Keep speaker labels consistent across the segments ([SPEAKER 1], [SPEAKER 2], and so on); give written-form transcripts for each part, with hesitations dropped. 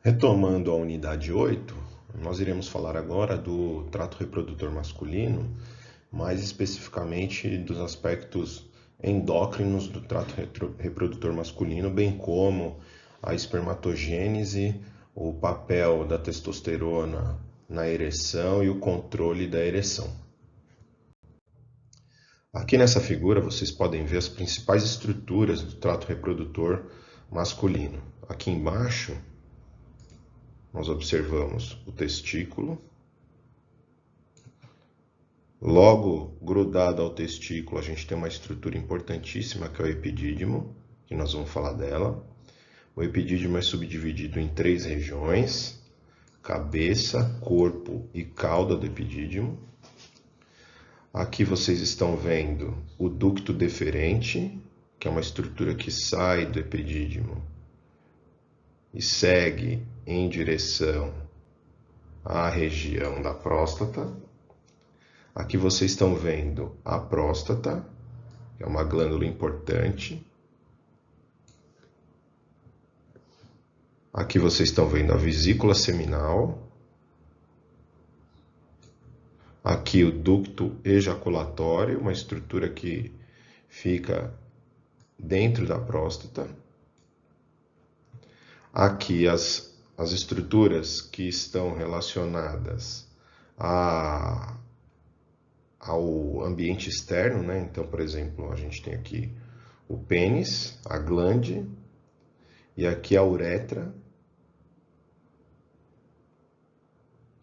[SPEAKER 1] Retomando a unidade 8, nós iremos falar agora do trato reprodutor masculino, mais especificamente dos aspectos endócrinos do trato reprodutor masculino, bem como a espermatogênese, o papel da testosterona na ereção e o controle da ereção. Aqui nessa figura vocês podem ver as principais estruturas do trato reprodutor masculino. Aqui embaixo nós observamos o testículo. Logo grudado ao testículo, a gente tem uma estrutura importantíssima que é o epidídimo, que nós vamos falar dela. O epidídimo é subdividido em 3 regiões: cabeça, corpo e cauda do epidídimo. Aqui vocês estão vendo o ducto deferente, que é uma estrutura que sai do epidídimo e segue em direção à região da próstata. Aqui vocês estão vendo a próstata, que é uma glândula importante. Aqui vocês estão vendo a vesícula seminal. Aqui o ducto ejaculatório, uma estrutura que fica dentro da próstata. Aqui as estruturas que estão relacionadas ao ambiente externo, né? Então, por exemplo, a gente tem aqui o pênis, a glande, e aqui a uretra,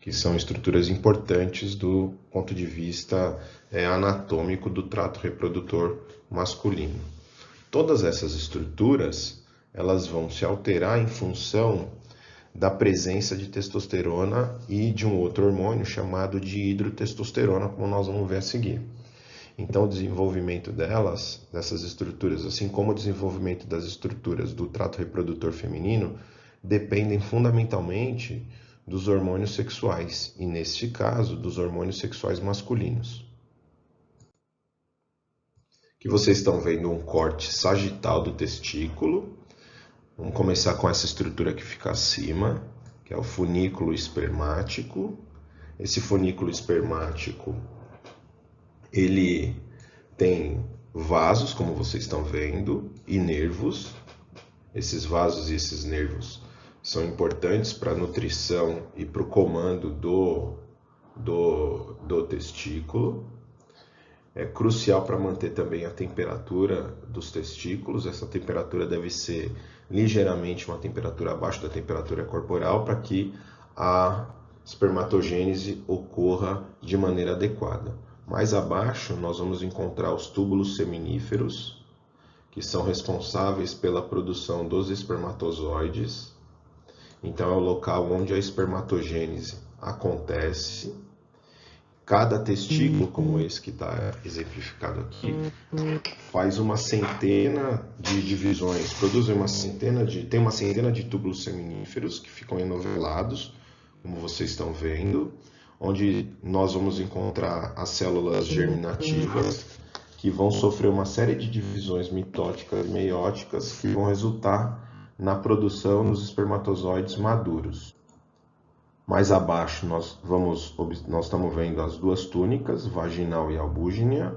[SPEAKER 1] que são estruturas importantes do ponto de vista anatômico do trato reprodutor masculino. Todas essas estruturas, elas vão se alterar em função da presença de testosterona e de um outro hormônio chamado de hidrotestosterona, como nós vamos ver a seguir. Então, o desenvolvimento dessas estruturas, assim como o desenvolvimento das estruturas do trato reprodutor feminino, dependem fundamentalmente dos hormônios sexuais, e neste caso, dos hormônios sexuais masculinos. Aqui vocês estão vendo um corte sagital do testículo. Vamos começar com essa estrutura que fica acima, que é o funículo espermático. Esse funículo espermático, ele tem vasos, como vocês estão vendo, e nervos. Esses vasos e esses nervos são importantes para a nutrição e para o comando do testículo. É crucial para manter também a temperatura dos testículos. Essa temperatura deve ser ligeiramente uma temperatura abaixo da temperatura corporal para que a espermatogênese ocorra de maneira adequada. Mais abaixo nós vamos encontrar os túbulos seminíferos, que são responsáveis pela produção dos espermatozoides. Então é o local onde a espermatogênese acontece. Cada testículo, como esse que está exemplificado aqui, faz uma centena de divisões, tem uma centena de túbulos seminíferos que ficam enovelados, como vocês estão vendo, onde nós vamos encontrar as células germinativas, que vão sofrer uma série de divisões mitóticas e meióticas que vão resultar na produção dos espermatozoides maduros. Mais abaixo nós estamos vendo as duas túnicas, vaginal e albugínea.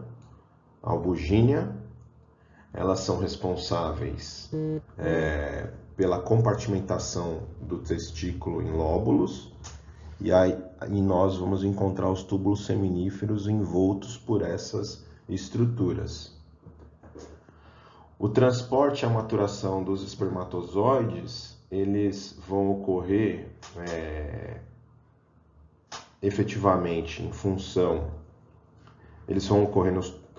[SPEAKER 1] Elas são responsáveis pela compartimentação do testículo em lóbulos, e aí nós vamos encontrar os túbulos seminíferos envoltos por essas estruturas. O transporte e a maturação dos espermatozoides, eles vão ocorrer efetivamente em função,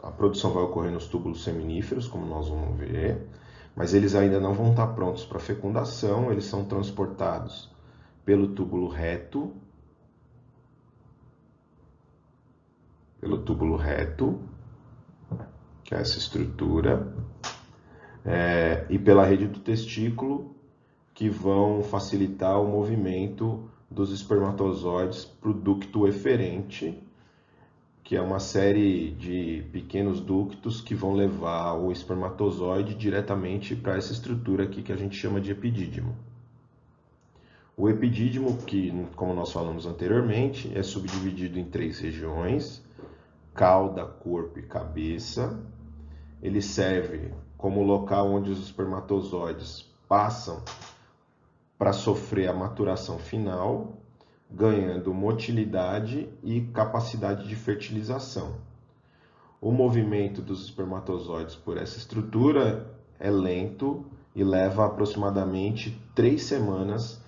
[SPEAKER 1] a produção vai ocorrer nos túbulos seminíferos, como nós vamos ver, mas eles ainda não vão estar prontos para fecundação. Eles são transportados pelo túbulo reto, que é essa estrutura, e pela rede do testículo, que vão facilitar o movimento dos espermatozoides para o ducto eferente, que é uma série de pequenos ductos que vão levar o espermatozoide diretamente para essa estrutura aqui que a gente chama de epidídimo. O epidídimo, que, como nós falamos anteriormente, é subdividido em 3 regiões: cauda, corpo e cabeça. Ele serve como local onde os espermatozoides passam para sofrer a maturação final, ganhando motilidade e capacidade de fertilização. O movimento dos espermatozoides por essa estrutura é lento e leva aproximadamente 3 semanas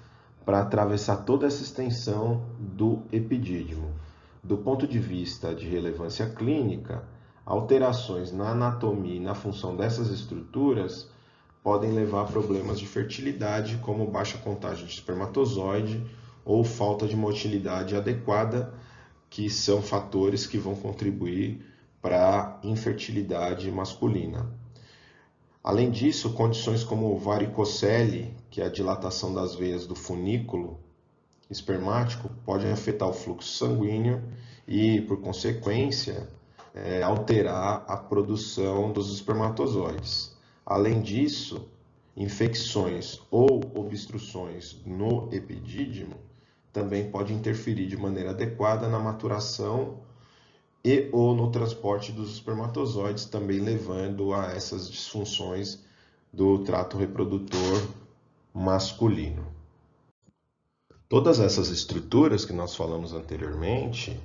[SPEAKER 1] para atravessar toda essa extensão do epidídimo. Do ponto de vista de relevância clínica, alterações na anatomia e na função dessas estruturas podem levar a problemas de fertilidade, como baixa contagem de espermatozoide ou falta de motilidade adequada, que são fatores que vão contribuir para a infertilidade masculina. Além disso, condições como varicocele, que é a dilatação das veias do funículo espermático, podem afetar o fluxo sanguíneo e, por consequência, alterar a produção dos espermatozoides. Além disso, infecções ou obstruções no epidídimo também podem interferir de maneira adequada na maturação e ou no transporte dos espermatozoides, também levando a essas disfunções do trato reprodutor masculino. Todas essas estruturas que nós falamos anteriormente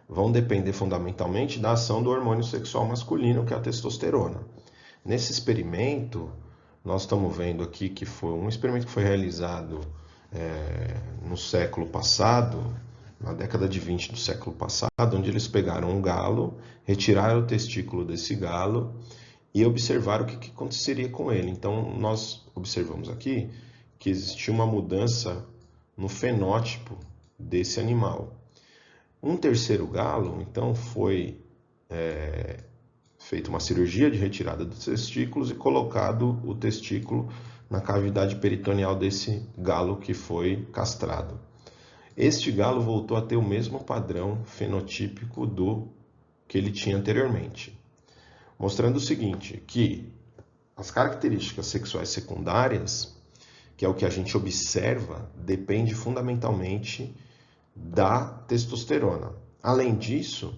[SPEAKER 1] vão depender fundamentalmente da ação do hormônio sexual masculino, que é a testosterona. Nesse experimento, nós estamos vendo aqui que foi um experimento que foi realizado no século passado, na década de 20 do século passado, onde eles pegaram um galo, retiraram o testículo desse galo e observaram o que aconteceria com ele. Então, nós observamos aqui que existia uma mudança no fenótipo desse animal. Um terceiro galo, então, foi feita uma cirurgia de retirada dos testículos e colocado o testículo na cavidade peritoneal desse galo que foi castrado. Este galo voltou a ter o mesmo padrão fenotípico do que ele tinha anteriormente, mostrando o seguinte, que as características sexuais secundárias, que é o que a gente observa, depende fundamentalmente da testosterona. Além disso,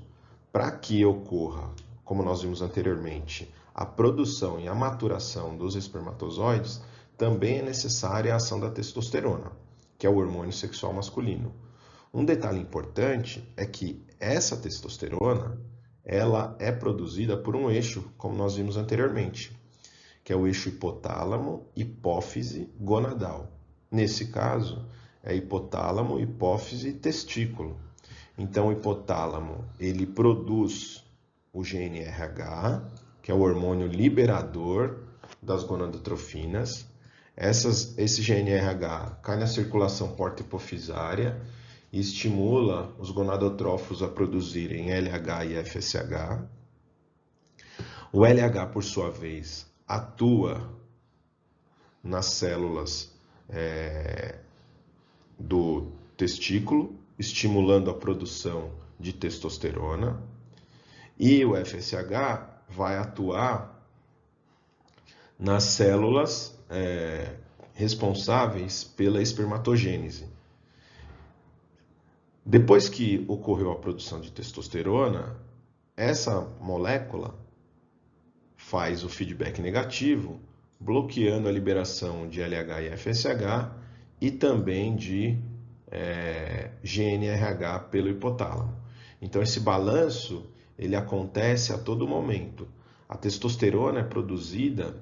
[SPEAKER 1] para que ocorra, como nós vimos anteriormente, a produção e a maturação dos espermatozoides, também é necessária a ação da testosterona, que é o hormônio sexual masculino. Um detalhe importante é que essa testosterona, ela é produzida por um eixo, como nós vimos anteriormente, que é o eixo hipotálamo, hipófise, gonadal. Nesse caso, é hipotálamo, hipófise e testículo. Então, o hipotálamo, ele produz o GNRH, que é o hormônio liberador das gonadotrofinas. Esse GNRH cai na circulação porta-hipofisária e estimula os gonadotrófos a produzirem LH e FSH. O LH, por sua vez, atua nas células do testículo, estimulando a produção de testosterona. E o FSH vai atuar nas células responsáveis pela espermatogênese. Depois que ocorreu a produção de testosterona, essa molécula faz o feedback negativo, bloqueando a liberação de LH e FSH e também de GNRH pelo hipotálamo. Então, esse balanço ele acontece a todo momento. A testosterona é produzida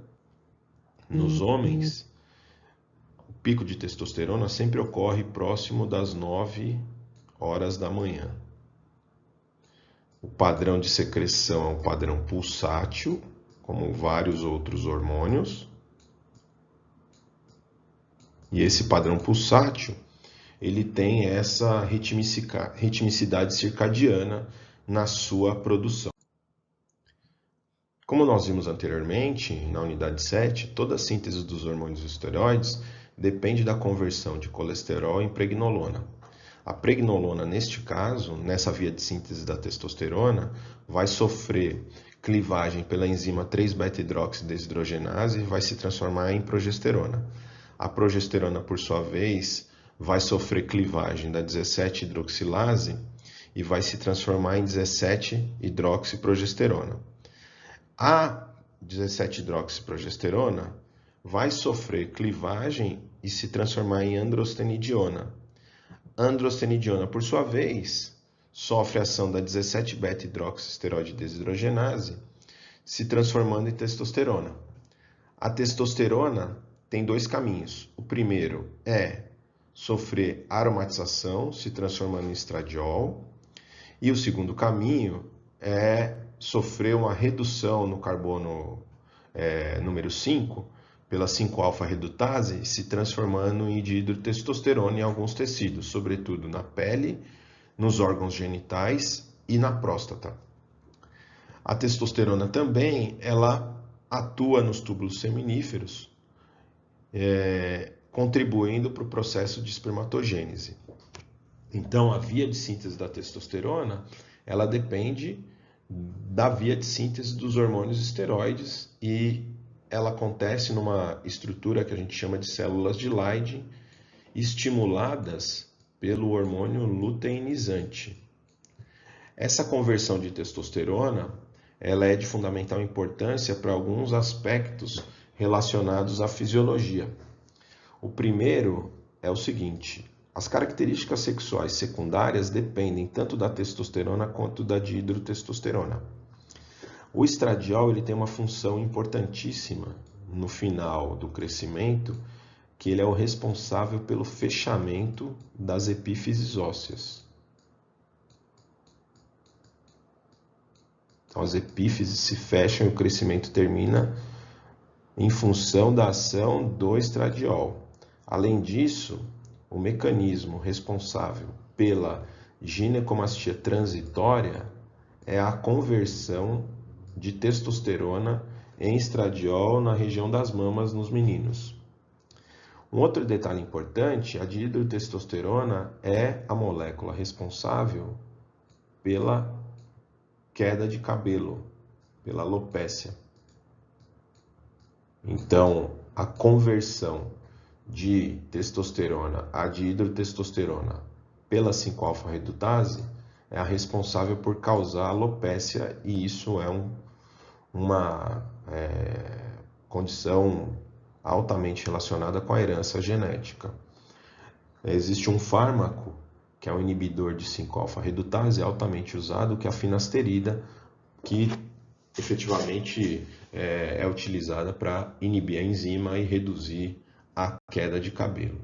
[SPEAKER 1] nos homens, o pico de testosterona sempre ocorre próximo das 9 horas da manhã. O padrão de secreção é um padrão pulsátil, como vários outros hormônios. E esse padrão pulsátil, ele tem essa ritmicidade circadiana na sua produção. Como nós vimos anteriormente, na unidade 7, toda a síntese dos hormônios esteroides depende da conversão de colesterol em pregnolona. A pregnolona, neste caso, nessa via de síntese da testosterona, vai sofrer clivagem pela enzima 3-beta-hidroxideshidrogenase e vai se transformar em progesterona. A progesterona, por sua vez, vai sofrer clivagem da 17-hidroxilase e vai se transformar em 17-hidroxiprogesterona. A 17-hidroxiprogesterona vai sofrer clivagem e se transformar em androstenidiona. Androstenidiona, por sua vez, sofre a ação da 17-beta-hidroxisteroide desidrogenase, se transformando em testosterona. A testosterona tem dois caminhos. O primeiro é sofrer aromatização, se transformando em estradiol. E o segundo caminho é sofrer uma redução no carbono número 5, pela 5-alfa-redutase, se transformando em dihidrotestosterona em alguns tecidos, sobretudo na pele, nos órgãos genitais e na próstata. A testosterona também, ela atua nos túbulos seminíferos, contribuindo para o processo de espermatogênese. Então, a via de síntese da testosterona, ela depende da via de síntese dos hormônios esteroides e ela acontece numa estrutura que a gente chama de células de Leydig, estimuladas pelo hormônio luteinizante. Essa conversão de testosterona, ela é de fundamental importância para alguns aspectos relacionados à fisiologia. O primeiro é o seguinte: as características sexuais secundárias dependem tanto da testosterona quanto da dihidrotestosterona. O estradiol ele tem uma função importantíssima no final do crescimento, que ele é o responsável pelo fechamento das epífises ósseas. Então, as epífises se fecham e o crescimento termina em função da ação do estradiol. Além disso, o mecanismo responsável pela ginecomastia transitória é a conversão de testosterona em estradiol na região das mamas nos meninos. Um outro detalhe importante, a dihidrotestosterona é a molécula responsável pela queda de cabelo, pela alopécia. Então, a conversão de testosterona a dihidrotestosterona pela 5-alfa-redutase é a responsável por causar alopécia, e isso é uma condição altamente relacionada com a herança genética. Existe um fármaco que é um inibidor de 5-alfa-redutase altamente usado, que é a finasterida, que efetivamente é utilizada para inibir a enzima e reduzir a queda de cabelo.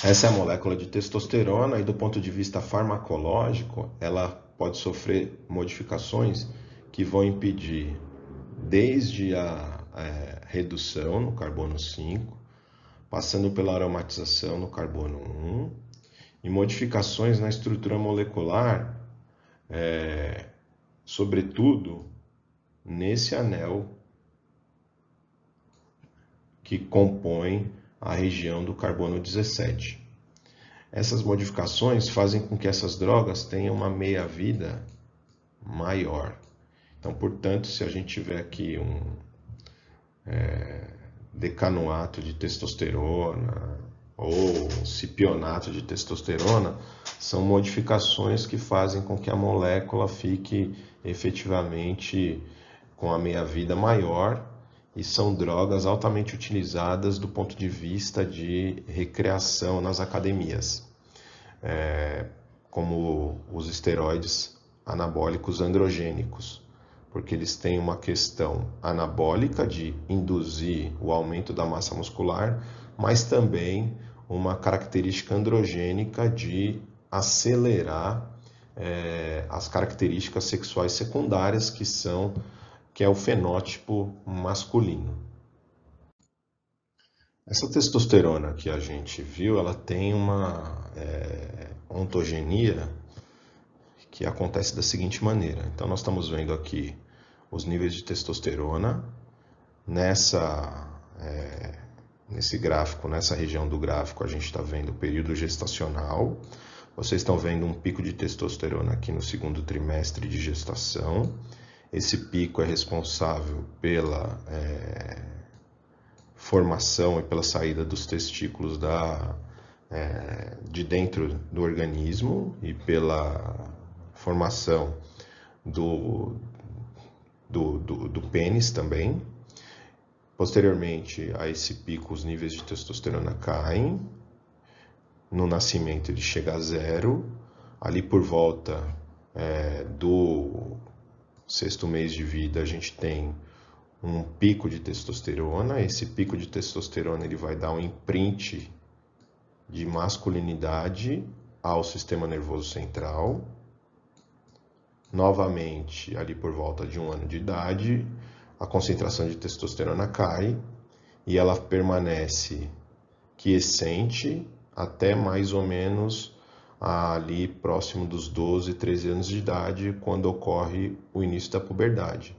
[SPEAKER 1] Essa é a molécula de testosterona e do ponto de vista farmacológico, ela pode sofrer modificações que vão impedir desde a redução no carbono 5, passando pela aromatização no carbono 1, e modificações na estrutura molecular, sobretudo nesse anel que compõe a região do carbono 17. Essas modificações fazem com que essas drogas tenham uma meia-vida maior. Então, portanto, se a gente tiver aqui um decanoato de testosterona ou cipionato de testosterona, são modificações que fazem com que a molécula fique efetivamente com a meia-vida maior, e são drogas altamente utilizadas do ponto de vista de recreação nas academias, como os esteroides anabólicos androgênicos, porque eles têm uma questão anabólica de induzir o aumento da massa muscular, mas também uma característica androgênica de acelerar as características sexuais secundárias, que é o fenótipo masculino. Essa testosterona que a gente viu, ela tem uma ontogenia que acontece da seguinte maneira. Então, nós estamos vendo aqui os níveis de testosterona nesse gráfico, nessa região do gráfico, a gente está vendo o período gestacional. Vocês estão vendo um pico de testosterona aqui no segundo trimestre de gestação. Esse pico é responsável pela formação e pela saída dos testículos de dentro do organismo e pela formação do pênis também. Posteriormente a esse pico, os níveis de testosterona caem. No nascimento ele chega a zero. Ali por volta do 6º mês de vida a gente tem um pico de testosterona. Esse pico de testosterona ele vai dar um imprint de masculinidade ao sistema nervoso central. Novamente, ali por volta de 1 ano de idade, a concentração de testosterona cai e ela permanece quiescente até mais ou menos ali próximo dos 12, 13 anos de idade, quando ocorre o início da puberdade.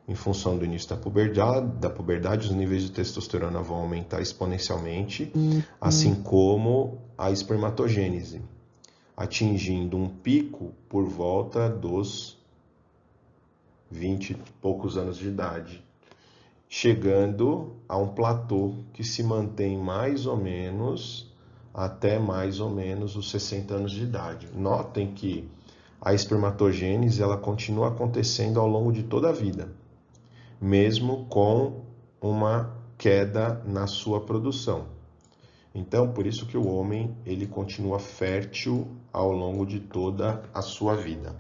[SPEAKER 1] Em função do início da puberdade, os níveis de testosterona vão aumentar exponencialmente, assim como a espermatogênese, atingindo um pico por volta dos 20 e poucos anos de idade, chegando a um platô que se mantém mais ou menos até mais ou menos os 60 anos de idade. Notem que a espermatogênese ela continua acontecendo ao longo de toda a vida, mesmo com uma queda na sua produção. Então, por isso que o homem ele continua fértil ao longo de toda a sua vida.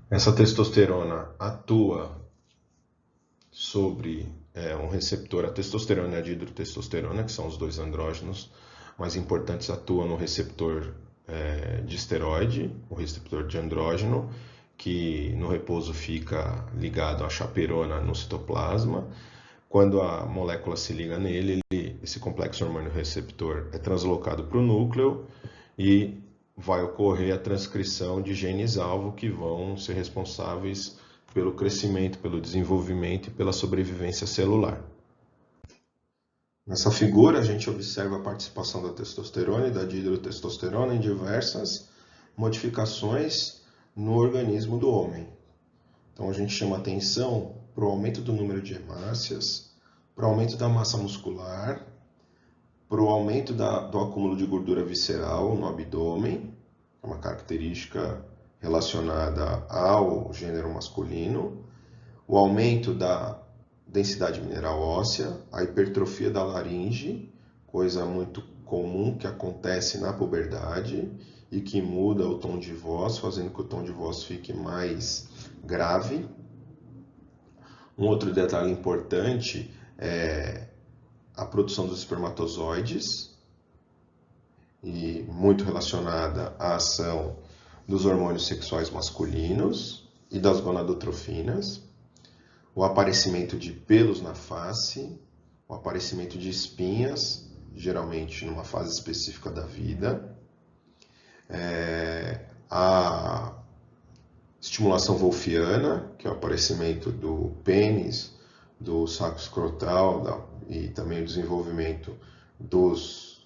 [SPEAKER 1] Essa testosterona atua sobre um receptor, a testosterona e a dihidrotestosterona, que são os dois andrógenos mais importantes, atuam no receptor de esteroide, o receptor de andrógeno, que no repouso fica ligado à chaperona no citoplasma. Quando a molécula se liga nele, esse complexo hormônio receptor é translocado para o núcleo e vai ocorrer a transcrição de genes-alvo que vão ser responsáveis pelo crescimento, pelo desenvolvimento e pela sobrevivência celular. Nessa figura, a gente observa a participação da testosterona e da dihidrotestosterona em diversas modificações no organismo do homem. Então, a gente chama atenção para o aumento do número de hemácias, para o aumento da massa muscular, para o aumento do acúmulo de gordura visceral no abdômen, é uma característica relacionada ao gênero masculino, o aumento da densidade mineral óssea, a hipertrofia da laringe, coisa muito comum que acontece na puberdade e que muda o tom de voz, fazendo que o tom de voz fique mais grave. Um outro detalhe importante é a produção dos espermatozoides, e muito relacionada à ação dos hormônios sexuais masculinos e das gonadotrofinas, o aparecimento de pelos na face, o aparecimento de espinhas, geralmente numa fase específica da vida, a estimulação wolffiana, que é o aparecimento do pênis, do saco escrotal e também o desenvolvimento das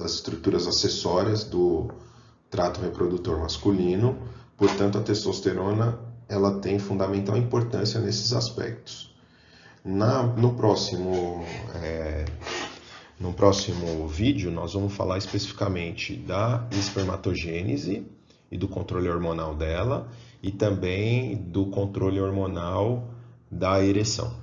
[SPEAKER 1] estruturas acessórias do trato reprodutor masculino. Portanto, a testosterona ela tem fundamental importância nesses aspectos. No próximo vídeo, nós vamos falar especificamente da espermatogênese e do controle hormonal dela, e também do controle hormonal da ereção.